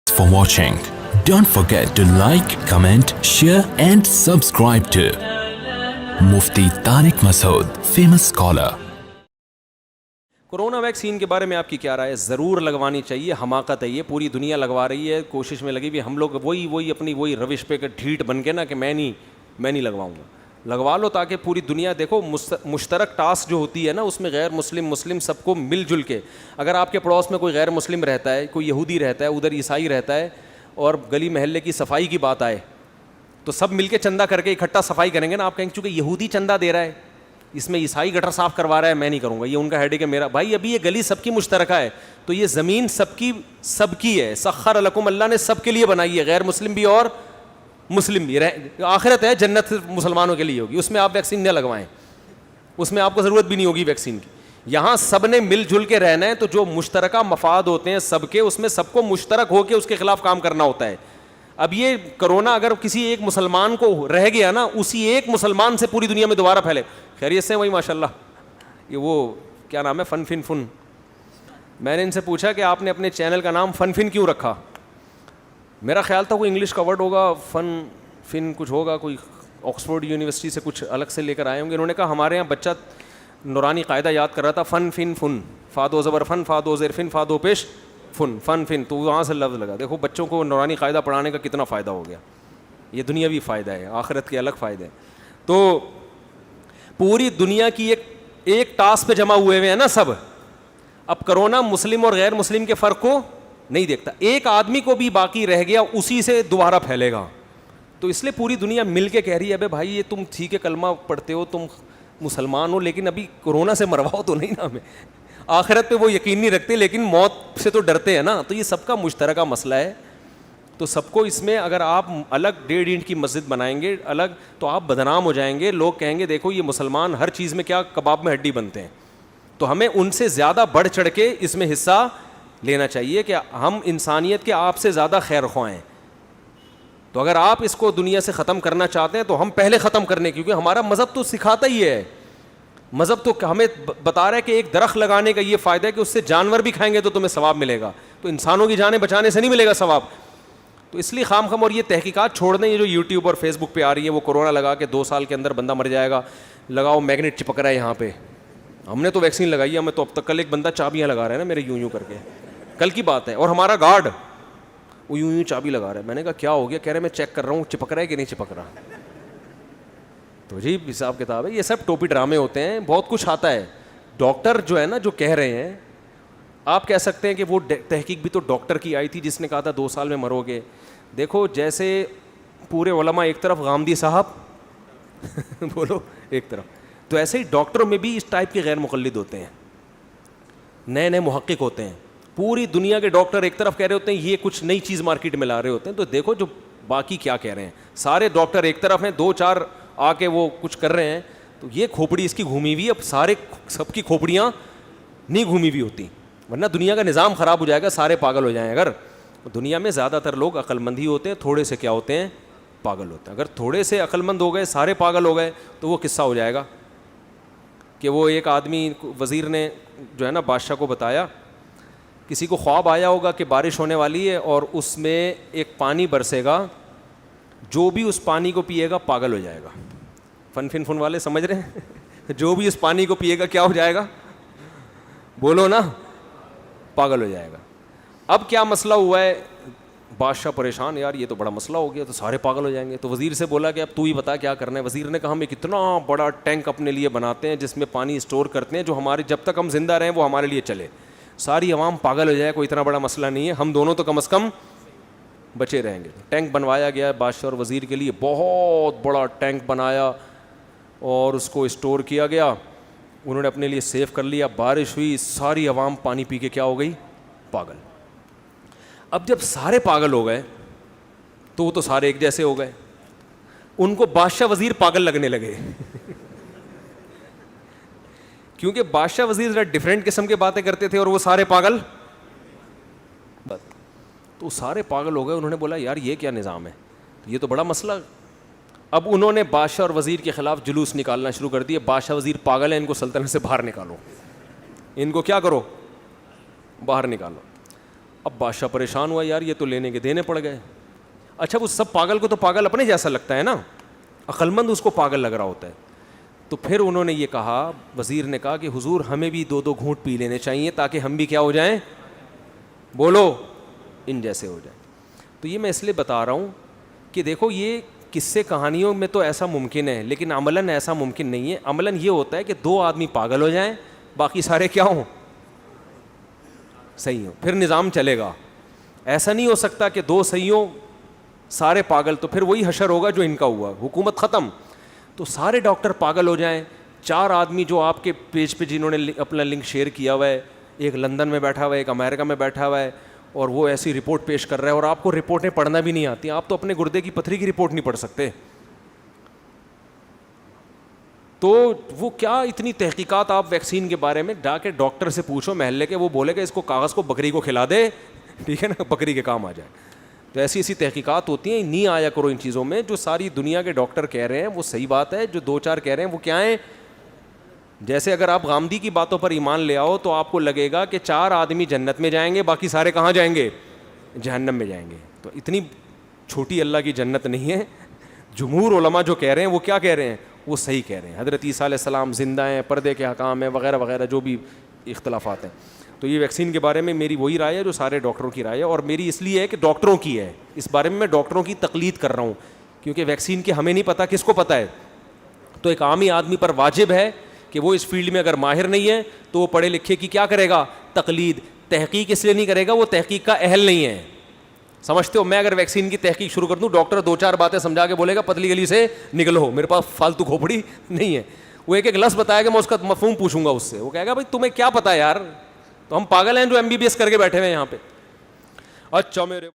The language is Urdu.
for watching. Don't forget to like, comment, share and subscribe to Mufti Tariq Masood, famous scholar. Corona vaccine کے بارے میں آپ کی کیا رائے ہے؟ ضرور لگوانی چاہیے. حماقت ہے یہ, پوری دنیا لگوا رہی ہے, کوشش میں لگی ہوئی. ہم لوگ وہی اپنی روش پہ ڈھیٹ بن کے نا کہ میں نہیں لگواؤں گا. لگوا لو تاکہ پوری دنیا دیکھو. مشترک ٹاسک جو ہوتی ہے نا, اس میں غیر مسلم سب کو مل جل کے, اگر آپ کے پڑوس میں کوئی غیر مسلم رہتا ہے, کوئی یہودی رہتا ہے, ادھر عیسائی رہتا ہے, اور گلی محلے کی صفائی کی بات آئے تو سب مل کے چندہ کر کے اکٹھا صفائی کریں گے نا. آپ کہیں چونکہ یہودی چندہ دے رہا ہے, اس میں عیسائی گٹر صاف کروا رہا ہے, میں نہیں کروں گا, یہ ان کا ہیڈیک ہے. میرا بھائی ابھی یہ گلی سب کی مشترکہ ہے, تو یہ زمین سب کی ہے. سخر لکم, اللہ نے سب کے لیے بنائی ہے, غیر مسلم بھی اور مسلم بھی. آخرت ہے, جنت مسلمانوں کے لیے ہوگی, اس میں آپ ویکسین نہ لگوائیں, اس میں آپ کو ضرورت بھی نہیں ہوگی ویکسین کی. یہاں سب نے مل جل کے رہنا ہے, تو جو مشترکہ مفاد ہوتے ہیں سب کے, اس میں سب کو مشترک ہو کے اس کے خلاف کام کرنا ہوتا ہے. اب یہ کرونا اگر کسی ایک مسلمان کو رہ گیا نا, اسی ایک مسلمان سے پوری دنیا میں دوبارہ پھیلے. خیریت سے وہی ماشاء اللہ, یہ وہ کیا نام ہے, فن. میں نے ان سے پوچھا کہ آپ نے اپنے چینل کا نام فن کیوں رکھا؟ میرا خیال تھا کوئی انگلش کا ورڈ ہوگا, فن کچھ ہوگا, کوئی آکسفورڈ یونیورسٹی سے کچھ الگ سے لے کر آئے ہوں گے. انہوں نے کہا ہمارے یہاں بچہ نورانی قاعدہ یاد کر رہا تھا, فن, فادو زبر فن, فادو زیر فن, فادو پیش فن, تو وہاں سے لفظ لگا. دیکھو بچوں کو نورانی قاعدہ پڑھانے کا کتنا فائدہ ہو گیا. یہ دنیاوی فائدہ ہے, آخرت کے الگ فائدے ہیں. تو پوری دنیا کی ایک ٹاسک پہ جمع ہوئے ہیں نا سب. اب کرونا مسلم اور غیر مسلم کے فرق کو نہیں دیکھتا, ایک آدمی کو بھی باقی رہ گیا اسی سے دوبارہ پھیلے گا. تو اس لیے پوری دنیا مل کے کہہ رہی ہے, بھائی یہ تم ٹھیک ہے کلمہ پڑھتے ہو, تم مسلمان ہو, لیکن ابھی کورونا سے مرواؤ تو نہیں نا ہمیں. آخرت پہ وہ یقین نہیں رکھتے لیکن موت سے تو ڈرتے ہیں نا. تو یہ سب کا مشترکہ مسئلہ ہے. تو سب کو اس میں, اگر آپ الگ 1.5 اینٹ کی مسجد بنائیں گے الگ, تو آپ بدنام ہو جائیں گے. لوگ کہیں گے دیکھو یہ مسلمان ہر چیز میں کیا کباب میں ہڈی بنتے ہیں. تو ہمیں ان سے زیادہ بڑھ چڑھ کے اس میں حصہ لینا چاہیے کہ ہم انسانیت کے آپ سے زیادہ خیر خواہ ہیں. تو اگر آپ اس کو دنیا سے ختم کرنا چاہتے ہیں تو ہم پہلے ختم کرنے, کیونکہ ہمارا مذہب تو سکھاتا ہی ہے. مذہب تو ہمیں بتا رہا ہے کہ ایک درخت لگانے کا یہ فائدہ ہے کہ اس سے جانور بھی کھائیں گے تو تمہیں ثواب ملے گا, تو انسانوں کی جانیں بچانے سے نہیں ملے گا ثواب. تو اس لیے خام اور یہ تحقیقات چھوڑ دیں, یہ جو یوٹیوب اور فیس بک پہ آ رہی ہے, وہ کورونا لگا کے 2 سال کے اندر بندہ مر جائے گا, لگاؤ میگنیٹ چپک رہا ہے یہاں پہ. ہم نے تو ویکسین لگائی ہے, ہمیں تو اب تک. کل ایک بندہ چابیاں لگا رہا ہے نا میرے یوں کر کے, کل کی بات ہے, اور ہمارا گارڈ وہ یوں چابی لگا رہا ہے. میں نے کہا کیا ہو گیا؟ کہہ رہے میں چیک کر رہا ہوں چپک رہا ہے کہ نہیں چپک رہا. تو جی حساب کتاب ہے, یہ سب ٹوپی ڈرامے ہوتے ہیں, بہت کچھ آتا ہے. ڈاکٹر جو ہے نا جو کہہ رہے ہیں, آپ کہہ سکتے ہیں کہ وہ تحقیق بھی تو ڈاکٹر کی آئی تھی جس نے کہا تھا 2 سال میں مرو گے. دیکھو جیسے پورے علماء ایک طرف, غامدی صاحب بولو ایک طرف, تو ایسے ہی ڈاکٹروں میں بھی اس ٹائپ کے غیر مقلد ہوتے ہیں, نئے محقق ہوتے ہیں. پوری دنیا کے ڈاکٹر ایک طرف کہہ رہے ہوتے ہیں, یہ کچھ نئی چیز مارکیٹ میں لا رہے ہوتے ہیں. تو دیکھو جو باقی کیا کہہ رہے ہیں. سارے ڈاکٹر ایک طرف ہیں, 2-4 آ کے وہ کچھ کر رہے ہیں, تو یہ کھوپڑی اس کی گھومی ہوئی. اب سب کی کھوپڑیاں نہیں گھومی ہوئی ہوتی, ورنہ دنیا کا نظام خراب ہو جائے گا, سارے پاگل ہو جائیں. اگر دنیا میں زیادہ تر لوگ عقل مند ہی ہوتے ہیں, تھوڑے سے کیا ہوتے ہیں, پاگل ہوتے ہیں. اگر تھوڑے سے عقل مند ہو گئے, سارے پاگل ہو گئے, تو وہ قصہ ہو جائے گا کہ وہ ایک آدمی, وزیر نے جو ہے نا بادشاہ کو بتایا, کسی کو خواب آیا ہوگا کہ بارش ہونے والی ہے اور اس میں ایک پانی برسے گا, جو بھی اس پانی کو پیے گا پاگل ہو جائے گا. فن والے سمجھ رہے ہیں؟ جو بھی اس پانی کو پیے گا کیا ہو جائے گا؟ بولو نا, پاگل ہو جائے گا. اب کیا مسئلہ ہوا ہے, بادشاہ پریشان, یار یہ تو بڑا مسئلہ ہو گیا, تو سارے پاگل ہو جائیں گے. تو وزیر سے بولا کہ اب تو ہی بتا کیا کرنا ہے. وزیر نے کہا ہم ایک اتنا بڑا ٹینک اپنے لیے بناتے ہیں جس میں پانی اسٹور کرتے ہیں, جو ہمارے جب تک ہم زندہ رہیں وہ ہمارے لیے چلے. ساری عوام پاگل ہو جائے, کوئی اتنا بڑا مسئلہ نہیں ہے, ہم دونوں تو کم از کم بچے رہیں گے. ٹینک بنوایا گیا بادشاہ اور وزیر کے لیے, بہت بڑا ٹینک بنایا اور اس کو اسٹور کیا گیا. انہوں نے اپنے لیے سیو کر لیا. بارش ہوئی, ساری عوام پانی پی کے کیا ہو گئی, پاگل. اب جب سارے پاگل ہو گئے تو وہ تو سارے ایک جیسے ہو گئے, ان کو بادشاہ وزیر پاگل لگنے لگے کیونکہ بادشاہ وزیر ذرا ڈفرینٹ قسم کے باتیں کرتے تھے اور وہ سارے پاگل. تو سارے پاگل ہو گئے. انہوں نے بولا یار یہ کیا نظام ہے, یہ تو بڑا مسئلہ. اب انہوں نے بادشاہ اور وزیر کے خلاف جلوس نکالنا شروع کر دیے. بادشاہ وزیر پاگل ہیں, ان کو سلطنت سے باہر نکالو, ان کو کیا کرو, باہر نکالو. اب بادشاہ پریشان ہوا، یار یہ تو لینے کے دینے پڑ گئے. اچھا وہ سب پاگل کو تو پاگل اپنے جیسا لگتا ہے نا, عقل مند اس کو پاگل لگ رہا ہوتا ہے. تو پھر انہوں نے یہ کہا, وزیر نے کہا کہ حضور ہمیں بھی 2 گھونٹ پی لینے چاہیے تاکہ ہم بھی کیا ہو جائیں, بولو, ان جیسے ہو جائیں. تو یہ میں اس لیے بتا رہا ہوں کہ دیکھو یہ قصے کہانیوں میں تو ایسا ممکن ہے, لیکن عملاً ایسا ممکن نہیں ہے. عملاً یہ ہوتا ہے کہ 2 آدمی پاگل ہو جائیں, باقی سارے کیا ہوں, صحیح ہوں, پھر نظام چلے گا. ایسا نہیں ہو سکتا کہ 2 صحیح ہوں سارے پاگل, تو پھر وہی حشر ہوگا جو ان کا ہوا, حکومت ختم. تو سارے ڈاکٹر پاگل ہو جائیں. 4 آدمی جو آپ کے پیج پہ جنہوں نے اپنا لنک شیئر کیا ہوا ہے, ایک لندن میں بیٹھا ہوا ہے, ایک امریکہ میں بیٹھا ہوا ہے, اور وہ ایسی رپورٹ پیش کر رہا ہے, اور آپ کو رپورٹیں پڑھنا بھی نہیں آتی, آپ تو اپنے گردے کی پتھری کی رپورٹ نہیں پڑھ سکتے. تو وہ کیا اتنی تحقیقات آپ ویکسین کے بارے میں جا کے ڈاکٹر سے پوچھو محلے کے, وہ بولے گا اس کو کاغذ کو بکری کو کھلا دے, ٹھیک ہے نا, بکری کے کام آ جائے. تو ایسی تحقیقات ہوتی ہیں, نہیں آیا کرو ان چیزوں میں. جو ساری دنیا کے ڈاکٹر کہہ رہے ہیں وہ صحیح بات ہے, جو 2-4 کہہ رہے ہیں وہ کیا ہیں. جیسے اگر آپ غامدی کی باتوں پر ایمان لے آؤ تو آپ کو لگے گا کہ 4 آدمی جنت میں جائیں گے, باقی سارے کہاں جائیں گے, جہنم میں جائیں گے. تو اتنی چھوٹی اللہ کی جنت نہیں ہے. جمہور علماء جو کہہ رہے ہیں وہ کیا کہہ رہے ہیں, وہ صحیح کہہ رہے ہیں. حضرت عیسیٰ علیہ السلام زندہ ہیں, پردے کے حکام ہیں, وغیرہ وغیرہ جو بھی اختلافات ہیں. تو یہ ویکسین کے بارے میں میری وہی رائے ہے جو سارے ڈاکٹروں کی رائے ہے, اور میری اس لیے ہے کہ ڈاکٹروں کی ہے. اس بارے میں ڈاکٹروں کی تقلید کر رہا ہوں, کیونکہ ویکسین کی ہمیں نہیں پتہ, کس کو پتہ ہے. تو ایک عامی آدمی پر واجب ہے کہ وہ اس فیلڈ میں اگر ماہر نہیں ہے تو وہ پڑھے لکھے کی کیا کرے گا, تقلید. تحقیق اس لیے نہیں کرے گا, وہ تحقیق کا اہل نہیں ہے. سمجھتے ہو, میں اگر ویکسین کی تحقیق شروع کر دوں, ڈاکٹر 2-4 باتیں سمجھا کے بولے گا پتلی گلی سے نکلو, میرے پاس فالتو کھوپڑی نہیں ہے. وہ ایک لفظ بتائے گا, میں اس کا مفہوم پوچھوں گا اس سے, وہ کہے گا بھائی تمہیں کیا پتا ہے یار, تو ہم پاگل ہیں جو MBBS کر کے بیٹھے ہوئے ہیں یہاں پہ. اچھا میرے